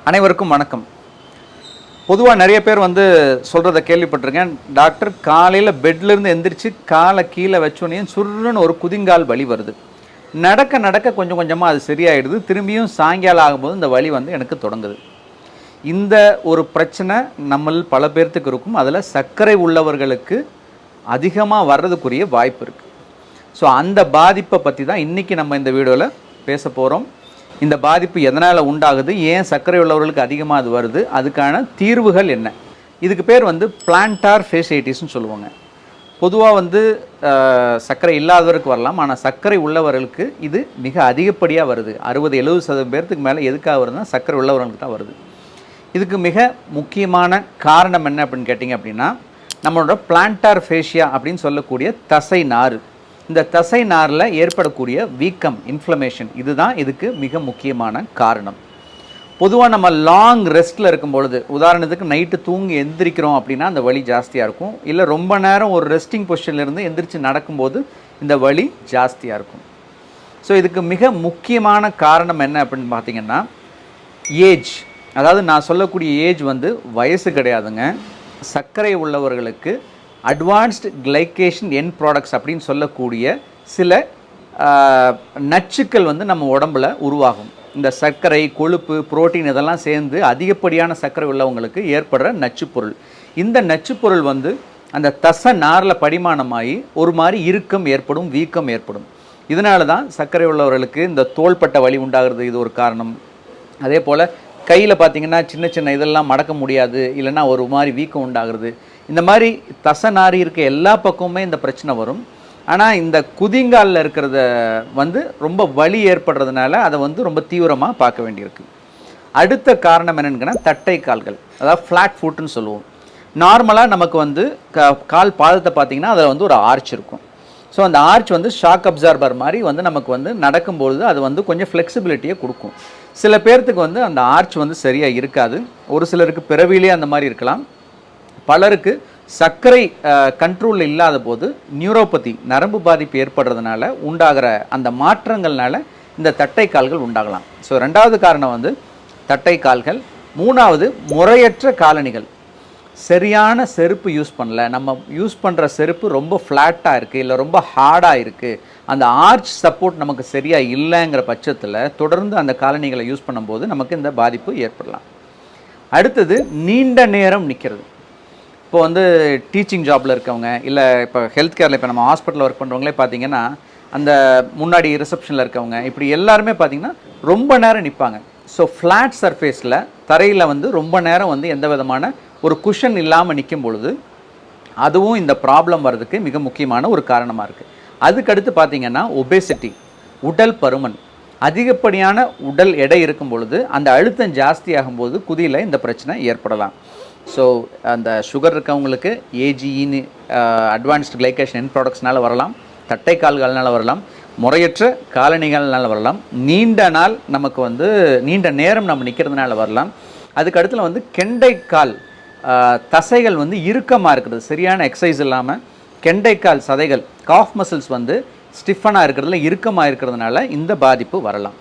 அனைவருக்கும் வணக்கம். பொதுவாக நிறைய பேர் சொல்கிறத கேள்விப்பட்டிருக்கேன். டாக்டர் காலையில் பெட்லேருந்து எந்திரிச்சு காலை கீழே வச்சோன்னே சுருன்னு ஒரு குதிங்கால் வலி வருது. நடக்க நடக்க கொஞ்சம் கொஞ்சமாக அது சரியாயிடுது. திரும்பியும் சாயங்காலம் ஆகும்போது இந்த வலி எனக்கு தொடங்குது. இந்த ஒரு பிரச்சனை நம்மள் பல பேர்த்துக்கு இருக்கும். அதில் சர்க்கரை உள்ளவர்களுக்கு அதிகமாக வர்றதுக்குரிய வாய்ப்பு இருக்குது. ஸோ அந்த பாதிப்பை பற்றி தான் இன்றைக்கி நம்ம இந்த வீடியோவில் பேச போகிறோம். இந்த பாதிப்பு எதனால் உண்டாகுது, ஏன் சர்க்கரை உள்ளவர்களுக்கு அதிகமாக அது வருது, அதுக்கான தீர்வுகள் என்ன? இதுக்கு பேர் பிளான்டார் ஃபேஷியைட்டிஸ்னு சொல்லுவாங்க. பொதுவாக சர்க்கரை இல்லாதவருக்கு வரலாம், ஆனால் சர்க்கரை உள்ளவர்களுக்கு இது மிக அதிகப்படியாக வருது. 60-70% பேர்த்துக்கு மேலே எதுக்காக வருதுன்னா சர்க்கரை உள்ளவர்களுக்கு தான் வருது. இதுக்கு மிக முக்கியமான காரணம் என்ன அப்படின்னு கேட்டிங்க அப்படின்னா, நம்மளோட பிளான்டார் ஃபேஷியா அப்படின்னு சொல்லக்கூடிய தசை நார். இந்த தசை நாரில் ஏற்படக்கூடிய வீக்கம், இன்ஃப்ளமேஷன், இதுதான் இதுக்கு மிக முக்கியமான காரணம். பொதுவாக நம்ம லாங் ரெஸ்ட்டில் இருக்கும் பொழுது, உதாரணத்துக்கு நைட்டு தூங்கி எந்திரிக்கிறோம் அப்படின்னா அந்த வலி ஜாஸ்தியாக இருக்கும். இல்லை ரொம்ப நேரம் ஒரு ரெஸ்டிங் பொசிஷன்லேருந்து எந்திரிச்சு நடக்கும்போது இந்த வலி ஜாஸ்தியாக இருக்கும். ஸோ இதுக்கு மிக முக்கியமான காரணம் என்ன அப்படின்னு பார்த்தீங்கன்னா ஏஜ். அதாவது நான் சொல்லக்கூடிய ஏஜ் வயசு கிடையாதுங்க. சர்க்கரை உள்ளவர்களுக்கு அட்வான்ஸ்டு கிளைகேஷன் எண்ட் ப்ராடக்ட்ஸ் அப்படின்னு சொல்லக்கூடிய சில நச்சுக்கள் நம்ம உடம்பில் உருவாகும். இந்த சர்க்கரை, கொழுப்பு, புரோட்டீன் இதெல்லாம் சேர்ந்து அதிகப்படியான சர்க்கரை உள்ளவங்களுக்கு ஏற்படுற நச்சுப்பொருள். இந்த நச்சுப்பொருள் அந்த தசை நாரில் படிமானமாகி ஒரு மாதிரி இறுக்கம் ஏற்படும், வீக்கம் ஏற்படும். இதனால தான் சர்க்கரை உள்ளவர்களுக்கு இந்த தோள்பட்ட வலி உண்டாகிறது இது ஒரு காரணம். அதே போல் கையில் பார்த்திங்கன்னா சின்ன சின்ன இதெல்லாம் மடக்க முடியாது, இல்லைன்னா ஒரு மாதிரி வீக்கம் உண்டாகிறது. இந்த மாதிரி தசை நாரி இருக்க எல்லா பக்கமுமே இந்த பிரச்சனை வரும். ஆனால் இந்த குதிங்காலில் இருக்கிறத ரொம்ப வலி ஏற்படுறதுனால அதை ரொம்ப தீவிரமாக பார்க்க வேண்டியிருக்கு. அடுத்த காரணம் என்னென்னா தட்டை கால்கள், அதாவது ஃப்ளாட் ஃபுட்டுன்னு சொல்லுவோம். நார்மலாக நமக்கு கால் பாதத்தை பார்த்திங்கன்னா அதில் ஒரு ஆர்ச் இருக்கும். ஸோ அந்த ஆர்ச் ஷாக் அப்சார்பர் மாதிரி நமக்கு நடக்கும்பொழுது அது கொஞ்சம் ஃப்ளெக்சிபிலிட்டியை கொடுக்கும். சில பேர்த்துக்கு அந்த ஆர்ச் சரியாக இருக்காது. ஒரு சிலருக்கு பிறவிலே அந்த மாதிரி இருக்கலாம். பலருக்கு சர்க்கரை கண்ட்ரோலில் இல்லாத போது நியூரோபதி, நரம்பு பாதிப்பு ஏற்படுறதுனால உண்டாகிற அந்த மாற்றங்கள்னால இந்த தட்டை கால்கள் உண்டாகலாம். ஸோ ரெண்டாவது காரணம் தட்டை கால்கள். மூணாவது முறையற்ற காலணிகள். சரியான செருப்பு யூஸ் பண்ணல, நம்ம யூஸ் பண்ணுற செருப்பு ரொம்ப ஃப்ளாட்டாக இருக்குது, இல்லை ரொம்ப ஹார்டாக இருக்குது, அந்த ஆர்ச் சப்போர்ட் நமக்கு சரியாக இல்லைங்கிற பட்சத்தில் தொடர்ந்து அந்த காலணிகளை யூஸ் பண்ணும்போது நமக்கு இந்த பாதிப்பு ஏற்படலாம். அடுத்தது நீண்ட நேரம் நிற்கிறது. இப்போ டீச்சிங் ஜாபில் இருக்கவங்க, இல்லை இப்போ ஹெல்த் கேரில், இப்போ நம்ம ஹாஸ்பிட்டலில் ஒர்க் பண்ணுறவங்களே பார்த்திங்கன்னா அந்த முன்னாடி ரிசப்ஷனில் இருக்கவங்க, இப்படி எல்லாருமே பார்த்திங்கன்னா ரொம்ப நேரம் நிற்பாங்க. ஸோ ஃப்ளாட் சர்ஃபேஸில் தரையில் ரொம்ப நேரம் எந்த விதமான ஒரு குஷன் இல்லாமல் நிற்கும் பொழுது அதுவும் இந்த ப்ராப்ளம் வர்றதுக்கு மிக முக்கியமான ஒரு காரணமாக இருக்குது. அதுக்கடுத்து பார்த்திங்கன்னா ஒபேசிட்டி, உடல் பருமன். அதிகப்படியான உடல் எடை இருக்கும் பொழுது அந்த அழுத்தம் ஜாஸ்தி ஆகும்போது குதியில் இந்த பிரச்சனை ஏற்படலாம். ஸோ அந்த சுகர் இருக்கவங்களுக்கு ஏஜிஇன்னு அட்வான்ஸ்டு கிளைகேஷன் எண்ட் ப்ராடக்ட்ஸ்னால வரலாம், தட்டை கால்கள்னால வரலாம், முறையற்ற காலணிகள்னால வரலாம், நீண்ட நாள் நமக்கு நீண்ட நேரம் நம்ம நிற்கிறதுனால வரலாம். அதுக்கு அடுத்துல கெண்டைக்கால் தசைகள் இறுக்கமாக இருக்கிறது, சரியான எக்ஸசைஸ் இல்லாமல் கெண்டைக்கால் சதைகள், காஃப் மசில்ஸ் ஸ்டிஃபனாக இருக்கிறதுல இறுக்கமாக இருக்கிறதுனால இந்த பாதிப்பு வரலாம்.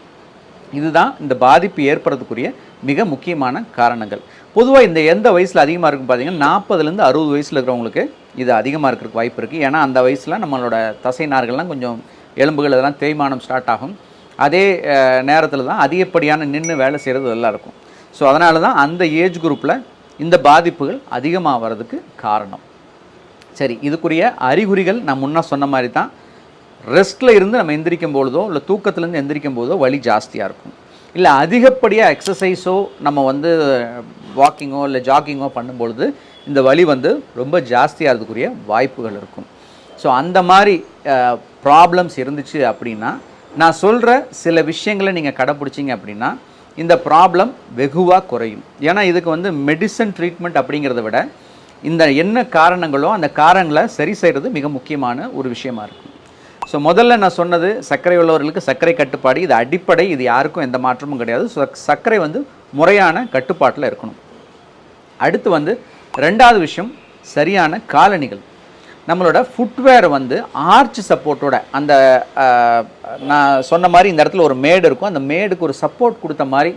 இதுதான் இந்த பாதிப்பு ஏற்படுறதுக்குரிய மிக முக்கியமான காரணங்கள். பொதுவாக இந்த எந்த வயசில் அதிகமாக இருக்கும் பார்த்தீங்கன்னா 40-60 வயசில் இருக்கிறவங்களுக்கு இது அதிகமாக இருக்கிறதுக்கு வாய்ப்பு இருக்குது. ஏன்னா அந்த வயசில் நம்மளோட தசை நார்கள்லாம் கொஞ்சம் எலும்புகள் இதெல்லாம் தேய்மானம் ஸ்டார்ட் ஆகும். அதே நேரத்தில் தான் அதிகப்படியான நின்று வேலை செய்கிறது இதெல்லாம் இருக்கும். ஸோ அதனால தான் அந்த ஏஜ் குரூப்பில் இந்த பாதிப்புகள் அதிகமாக வர்றதுக்கு காரணம். சரி, இதுக்குரிய அறிகுறிகள் நான் முன்னே சொன்ன மாதிரி தான். ரெஸ்ட்டில் இருந்து நம்ம எந்திரிக்கும் பொழுதோ இல்லை தூக்கத்துலேருந்து எந்திரிக்கும் போதோ வலி ஜாஸ்தியாக இருக்கும். இல்லை அதிகப்படியாக எக்ஸசைஸோ நம்ம வாக்கிங்கோ இல்லை ஜாக்கிங்கோ பண்ணும்பொழுது இந்த வலி ரொம்ப ஜாஸ்தியாகிறதுக்குரிய வாய்ப்புகள் இருக்கும். ஸோ அந்த மாதிரி ப்ராப்ளம்ஸ் இருந்துச்சு அப்படின்னா நான் சொல்கிற சில விஷயங்களை நீங்கள் கடைப்பிடிச்சிங்க அப்படின்னா இந்த ப்ராப்ளம் வெகுவாக குறையும். ஏன்னா இதுக்கு மெடிசன் ட்ரீட்மெண்ட் அப்படிங்கிறத விட இந்த என்ன காரணங்களோ அந்த காரணங்களை சரி செய்கிறது மிக முக்கியமான ஒரு விஷயமா இருக்கும். ஸோ முதல்ல நான் சொன்னது சர்க்கரை உள்ளவர்களுக்கு சர்க்கரை கட்டுப்பாடு, இது அடிப்படை, இது யாருக்கும் எந்த மாற்றமும் கிடையாது. ஸோ சர்க்கரை முறையான கட்டுப்பாட்டில் இருக்கணும். அடுத்து ரெண்டாவது விஷயம் சரியான காலணிகள். நம்மளோட ஃபுட்வேர் ஆர்ச் சப்போர்ட்டோட அந்த நான் சொன்ன மாதிரி இந்த இடத்துல ஒரு மேடு இருக்கும், அந்த மேடுக்கு ஒரு சப்போர்ட் கொடுத்த மாதிரி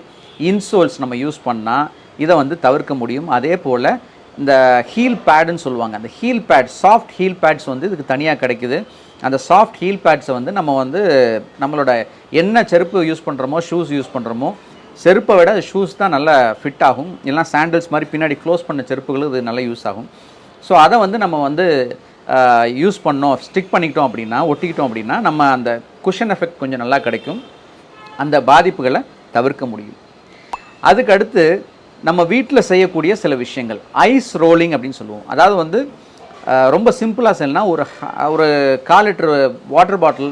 இன்சோல்ஸ் நம்ம யூஸ் பண்ணால் இதை வந்து தவிர்க்க முடியும். அதே போல் இந்த ஹீல் பேடுன்னு சொல்லுவாங்க, அந்த heel pad, soft heel pads வந்து இதுக்கு தனியாக கிடைக்குது. அந்த சாஃப்ட் ஹீல் பேட்ஸை வந்து நம்ம வந்து நம்மளோட என்ன செருப்பு யூஸ் பண்ணுறோமோ, ஷூஸ் யூஸ் பண்ணுறோமோ, செருப்பை விட ஷூஸ் தான் நல்லா ஃபிட் ஆகும். இல்லைனா சாண்டல்ஸ் மாதிரி பின்னாடி க்ளோஸ் பண்ண செருப்புகளும் இது நல்லா யூஸ் ஆகும். ஸோ அதை வந்து நம்ம வந்து யூஸ் பண்ணோம், ஸ்டிக் பண்ணிக்கிட்டோம் அப்படின்னா, ஒட்டிக்கிட்டோம் அப்படின்னா நம்ம அந்த குஷன் எஃபெக்ட் கொஞ்சம் நல்லா கிடைக்கும், அந்த பாதிப்புகளை தவிர்க்க முடியும். அதுக்கு அடுத்து நம்ம வீட்டில் செய்யக்கூடிய சில விஷயங்கள், ஐஸ் ரோலிங் அப்படின்னு சொல்லுவோம். அதாவது வந்து ரொம்ப சிம்பிளாக செய்யலாம். ஒரு 1/4 லிட்டர் வாட்டர் பாட்டில்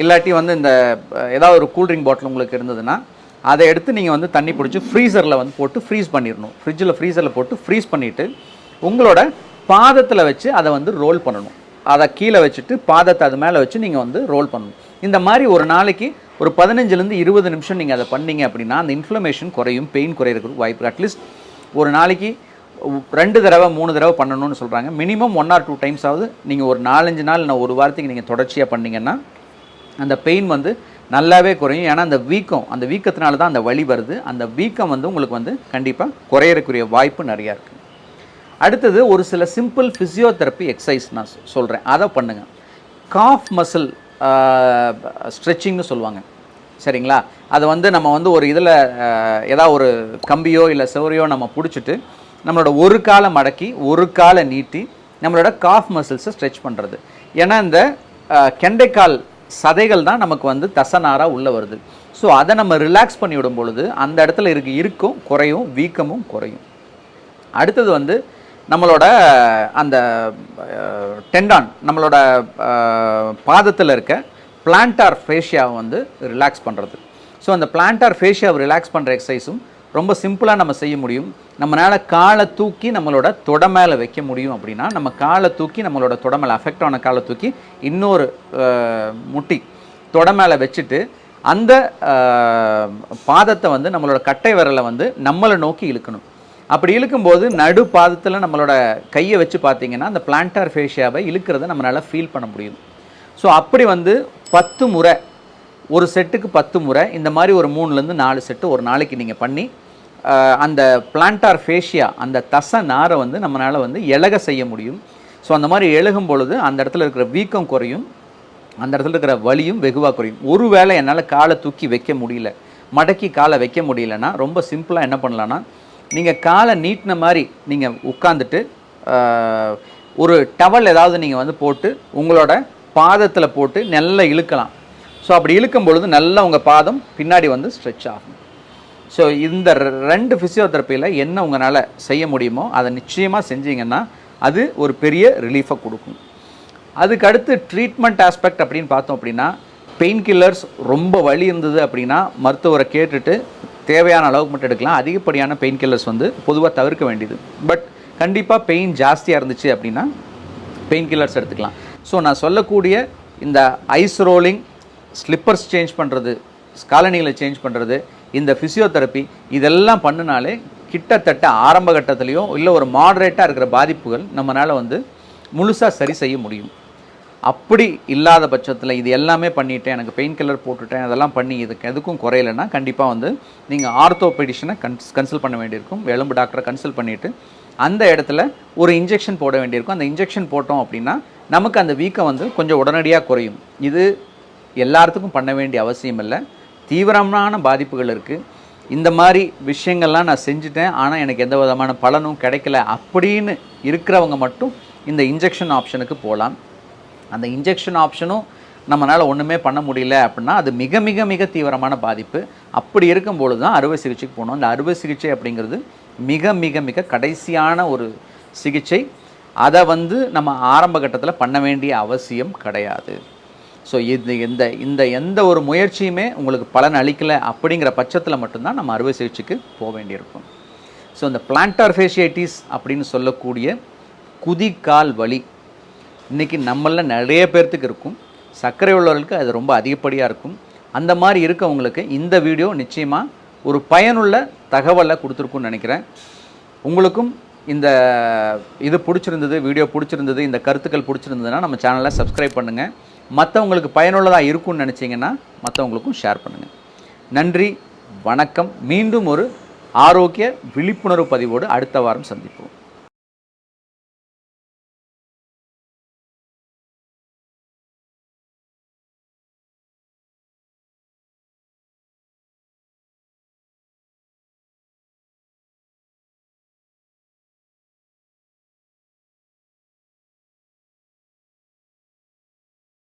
இல்லாட்டி வந்து இந்த ஏதாவது ஒரு கூல்ட்ரிங்க் பாட்டில் உங்களுக்கு இருந்ததுன்னா அதை எடுத்து நீங்கள் வந்து தண்ணி பிடிச்சி ஃப்ரீசரில் வந்து போட்டு ஃப்ரீஸ் பண்ணிடணும். ஃப்ரீசரில் போட்டு ஃப்ரீஸ் பண்ணிவிட்டு உங்களோட பாதத்தில் வச்சு அதை வந்து ரோல் பண்ணணும். அதை கீழே வச்சுட்டு பாதத்தை அது மேலே வச்சு நீங்கள் வந்து ரோல் பண்ணணும். இந்த மாதிரி ஒரு நாளைக்கு ஒரு 15லேருந்து 20 நிமிஷம் நீங்கள் அதை பண்ணீங்க அப்படின்னா அந்த இன்ஃப்ளமேஷன் குறையும், பெயின் குறையிறதுக்கு வாய்ப்பு. அட்லீஸ்ட் ஒரு நாளைக்கு 2 தடவை 3 தடவை பண்ணணும்னு சொல்கிறாங்க. மினிமம் 1 or 2 டைம்ஸ் ஆகுது நீங்கள் ஒரு 4-5 நாள் இல்லை ஒரு வாரத்துக்கு நீங்கள் தொடர்ச்சியாக பண்ணிங்கன்னா அந்த பெயின் வந்து நல்லாவே குறையும். ஏன்னா அந்த வீக்கத்தினால தான் அந்த வலி வருது. அந்த வீக்கம் வந்து உங்களுக்கு வந்து கண்டிப்பாக குறையறக்குரிய வாய்ப்பு நிறையா இருக்குது. அடுத்தது ஒரு சில சிம்பிள் ஃபிசியோதெரப்பி எக்ஸசைஸ் நான் சொல்கிறேன், அதை பண்ணுங்கள். காஃப் மசில் ஸ்ட்ரெச்சிங்னு சொல்லுவாங்க, சரிங்களா? அதை வந்து நம்ம வந்து ஒரு இதில் ஏதாவது ஒரு கம்பியோ இல்லை செவரையோ நம்ம பிடிச்சிட்டு நம்மளோட ஒரு காலை மடக்கி ஒரு காலை நீட்டி நம்மளோட காஃப் மசில்ஸை ஸ்ட்ரெச் பண்ணுறது. ஏன்னா இந்த கெண்டைக்கால் சதைகள் தான் நமக்கு வந்து தசநாராக உள்ளே வருது. ஸோ அதை நம்ம ரிலாக்ஸ் பண்ணி விடும் பொழுது அந்த இடத்துல இருக்கும் குறையும், வீக்கமும் குறையும். அடுத்தது வந்து நம்மளோட அந்த டெண்டான், நம்மளோட பாதத்தில் இருக்க பிளான்டார் ஃபேஷியாவை வந்து ரிலாக்ஸ் பண்ணுறது. ஸோ அந்த பிளான்டார் ஃபேஷியாவை ரிலாக்ஸ் பண்ணுற எக்ஸசைஸும் ரொம்ப சிம்பிளாக நம்ம செய்ய முடியும். நம்மளால் காலை தூக்கி நம்மளோட தொட மேலே வைக்க முடியும். அப்படின்னா நம்ம காலை தூக்கி நம்மளோட தொட மேலே, அஃபெக்ட் ஆன காலை தூக்கி இன்னொரு முட்டி தொட மேலே வச்சுட்டு அந்த பாதத்தை வந்து நம்மளோட கட்டை விரலை வந்து நம்மளை நோக்கி இழுக்கணும். அப்படி இழுக்கும்போது நடு பாதத்தில் நம்மளோட கையை வச்சு பார்த்தீங்கன்னா அந்த பிளான்டார் ஃபேஷியாவை இழுக்கிறத நம்மளால் ஃபீல் பண்ண முடியும். ஸோ அப்படி வந்து 10 முறை, ஒரு செட்டுக்கு 10 முறை இந்த மாதிரி ஒரு 3லேருந்து 4 செட்டு ஒரு நாளைக்கு நீங்கள் பண்ணி அந்த பிளான்டார் ஃபேஷியா, அந்த தசை நாரை வந்து நம்மளால் வந்து இலக செய்ய முடியும். ஸோ அந்த மாதிரி எழுகும் பொழுது அந்த இடத்துல இருக்கிற வீக்கம் குறையும், அந்த இடத்துல இருக்கிற வலியும் வெகுவாக குறையும். ஒருவேளை என்னால் காலை தூக்கி வைக்க முடியல, மடக்கி காலை வைக்க முடியலன்னா ரொம்ப சிம்பிளாக என்ன பண்ணலான்னா, நீங்கள் காலை நீட்டின மாதிரி நீங்கள் உட்காந்துட்டு ஒரு டவல் ஏதாவது நீங்கள் வந்து போட்டு உங்களோட பாதத்தில் போட்டு நல்லா இழுக்கலாம். ஸோ அப்படி இழுக்கும் பொழுது நல்லா உங்கள் பாதம் பின்னாடி வந்து ஸ்ட்ரெச் ஆகும். ஸோ இந்த 2 ஃபிசியோதெரப்பியில் என்ன உங்களால் செய்ய முடியுமோ அதை நிச்சயமாக செஞ்சீங்கன்னா அது ஒரு பெரிய ரிலீஃபை கொடுக்கும். அதுக்கு அடுத்து ட்ரீட்மெண்ட் ஆஸ்பெக்ட் அப்படின்னு பார்த்தோம் அப்படின்னா, பெயின் கில்லர்ஸ் ரொம்ப வலி இருந்தது அப்படின்னா மருத்துவரை கேட்டுட்டு தேவையான அளவுக்கு மட்டும் எடுக்கலாம். அதிகப்படியான பெயின் கில்லர்ஸ் வந்து பொதுவாக தவிர்க்க வேண்டியது. பட் கண்டிப்பாக பெயின் ஜாஸ்தியாக இருந்துச்சு அப்படின்னா பெயின் கில்லர்ஸ் எடுத்துக்கலாம். ஸோ நான் சொல்லக்கூடிய இந்த ஐஸ் ரோலிங், ஸ்லிப்பர்ஸ் சேஞ்ச் பண்ணுறது, காலணிகளை சேஞ்ச் பண்ணுறது, இந்த ஃபிசியோதெரப்பி இதெல்லாம் பண்ணினாலே கிட்டத்தட்ட ஆரம்ப கட்டத்துலேயோ இல்லை ஒரு மாடரேட்டாக இருக்கிற பாதிப்புகள் நம்மளால் வந்து முழுசாக சரி செய்ய முடியும். அப்படி இல்லாத பட்சத்தில் இது எல்லாமே பண்ணிவிட்டேன், எனக்கு பெயின் கில்லர் போட்டுட்டேன், அதெல்லாம் பண்ணி எதுக்கும் குறையலைன்னா கண்டிப்பாக வந்து நீங்கள் ஆர்த்தோபெடிஷனை கன்சல்ட் பண்ண வேண்டியிருக்கும். எலும்பு டாக்டரை கன்சல்ட் பண்ணிவிட்டு அந்த இடத்துல ஒரு இன்ஜெக்ஷன் போட வேண்டியிருக்கும். அந்த இன்ஜெக்ஷன் போட்டோம் அப்படின்னா நமக்கு அந்த வீக்கம் வந்து கொஞ்சம் உடனடியாக குறையும். இது எல்லாத்துக்கும் பண்ண வேண்டிய அவசியம் இல்லை. தீவிரமான பாதிப்புகள் இருக்குது, இந்த மாதிரி விஷயங்கள்லாம் நான் செஞ்சுட்டேன் ஆனால் எனக்கு எந்த விதமான பலனும் கிடைக்கல அப்படின்னு இருக்கிறவங்க மட்டும் இந்த இன்ஜெக்ஷன் ஆப்ஷனுக்கு போகலாம். அந்த இன்ஜெக்ஷன் ஆப்ஷனும் நம்மளால் ஒன்றுமே பண்ண முடியல அப்படின்னா அது மிக மிக மிக தீவிரமான பாதிப்பு. அப்படி இருக்கும்பொழுது தான் அறுவை சிகிச்சைக்கு போகணும். அந்த அறுவை சிகிச்சை அப்படிங்கிறது மிக மிக மிக கடைசியான ஒரு சிகிச்சை. அதை வந்து நம்ம ஆரம்ப கட்டத்தில் பண்ண வேண்டிய அவசியம் கிடையாது. ஸோ இந்த எந்த ஒரு முயற்சியுமே உங்களுக்கு பலன் அளிக்கலை அப்படிங்கிற பட்சத்தில் மட்டும்தான் நம்ம அறுவை சிகிச்சைக்கு போக வேண்டியிருக்கும். ஸோ இந்த பிளான்டார் ஃபேஷியைட்டிஸ் அப்படின்னு சொல்லக்கூடிய குதிக்கால் வலி இன்றைக்கி நம்மளில் நிறைய பேர்த்துக்கு இருக்கும். சர்க்கரை உள்ளவர்களுக்கு அது ரொம்ப அதிகப்படியாக இருக்கும். அந்த மாதிரி இருக்கவங்களுக்கு இந்த வீடியோ நிச்சயமாக ஒரு பயனுள்ள தகவலை கொடுத்துருக்குன்னு நினைக்கிறேன். உங்களுக்கும் இந்த இது பிடிச்சிருந்தது, வீடியோ பிடிச்சிருந்தது, இந்த கருத்துக்கள் பிடிச்சிருந்ததுன்னா நம்ம சேனலை சப்ஸ்கிரைப் பண்ணுங்கள். மற்றவங்களுக்கு பயனுள்ளதாக இருக்கும்னு நினச்சிங்கன்னா மற்றவங்களுக்கும் ஷேர் பண்ணுங்கள். நன்றி, வணக்கம். மீண்டும் ஒரு ஆரோக்கிய விழிப்புணர்வு பதிவோடு அடுத்த வாரம் சந்திப்போம்.